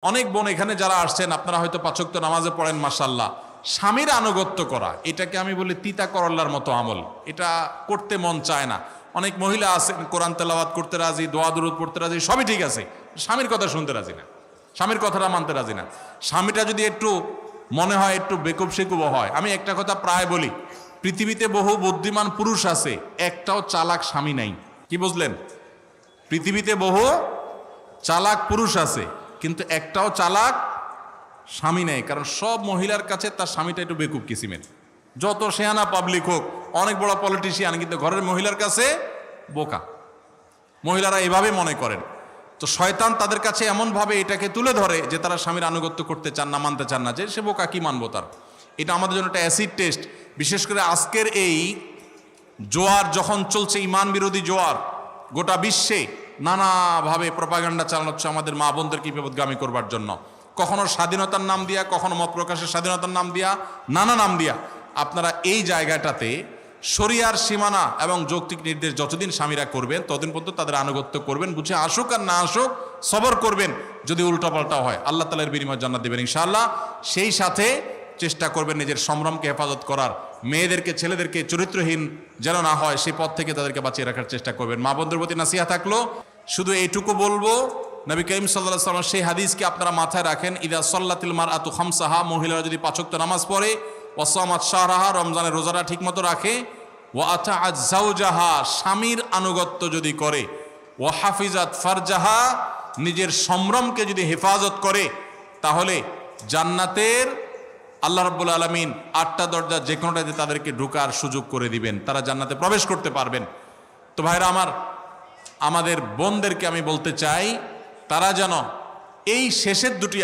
অনেক বোন এখানে যারা আসছেন আপনারা হয়তো পাঁচ ওয়াক্ত নামাজে পড়েন মাশাআল্লাহ, স্বামীর আনুগত্য করা এটাকে আমি বলি তিতা করল্লার মতো আমল। এটা করতে মন চায় না। অনেক মহিলা আছেন কোরআন তেলাওয়াত করতে রাজি, দোয়া দুরূদ পড়তে রাজি, সবই ঠিক আছে, স্বামীর কথা শুনতে রাজি না, স্বামীর কথাটা মানতে রাজি না। স্বামীটা যদি একটু মনে হয় একটু বেকুব সেকুব হয়, আমি একটা কথা প্রায় বলি, পৃথিবীতে বহু বুদ্ধিমান পুরুষ আছে, একটাও চালাক স্বামী নাই। কি বুঝলেন? পৃথিবীতে বহু চালাক পুরুষ আছে কিন্তু একটাও চালাক স্বামী নেই। কারণ সব মহিলার কাছে তার স্বামীটা একটু বেকুব কিসিমের। যত শেয়ানা পাবলিক হোক, অনেক বড় পলিটিশিয়ান, কিন্তু ঘরের মহিলার কাছে বোকা। মহিলারা এভাবে মনে করেন। তো শয়তান তাদের কাছে এমনভাবে এটাকে তুলে ধরে যে তারা স্বামীর আনুগত্য করতে চান না, মানতে চান না, যে সে বোকা, কি মানবো তার। এটা আমাদের জন্য একটা অ্যাসিড টেস্ট। বিশেষ করে আজকের এই জোয়ার যখন চলছে, ইমান বিরোধী জোয়ার, গোটা বিশ্বে নানাভাবে প্রপাগান্ডা চালানো হচ্ছে আমাদের মা বোনদেরকে বিপদগামী করবার জন্য। কখনো স্বাধীনতার নাম দিয়া, কখনো মত প্রকাশের স্বাধীনতার নাম দিয়া, নানা নাম দিয়া। আপনারা এই জায়গাটাতে শরিয়ার সীমানা এবং যৌক্তিক নির্দেশ যতদিন স্বামীরা করবেন ততদিন পর্যন্ত তাদের আনুগত্য করবেন, বুঝে আসুক আর না আসুক সবর করবেন। যদি উল্টাপাল্টা হয় আল্লাহ তাআলার বিনিময় জান্নাত দেবেন ইনশাআল্লাহ। সেই সাথে চেষ্টা করবেন নিজের সম্ভ্রমকে হেফাজত করার, মেয়েদেরকে ছেলেদেরকে চরিত্রহীন যেন না হয় সেই পথ থেকে তাদেরকে বাঁচিয়ে রাখার চেষ্টা করবেন। মা বোনদের প্রতি নাসিহা থাকলো, শুধু এইটুকু বলবো, নবী করিম সাল্লাল্লাহু আলাইহি ওয়াসাল্লাম সেই হাদিসকে আপনারা মাথায় রাখেন, ইদা সাল্লাতিল মারআতু খামসাহা, মহিলারা যদি পাঁচ ওয়াক্ত নামাজ পড়ে, ওয়া সামাত শাহরাহা, রমজানের রোজাটা ঠিকমতো রাখে, ওয়া আতাআত যাওজাহা, স্বামীর আনুগত্য যদি করে, ওয়া হাফিজাত ফারজাহা, নিজের সম্ভ্রমকে যদি হেফাজত করে, তাহলে জান্নাতের আল্লাহ রাব্বুল আলামিন 8টা দরজা যে কোনোটাতে তাদেরকে ঢোকার সুযোগ করে দিবেন, তারা জান্নাতে প্রবেশ করতে পারবেন। তো ভাইরা আমার, আমাদের বোনদেরকে আমি বলতে চাই, তারা যেন এই শেষের দুটি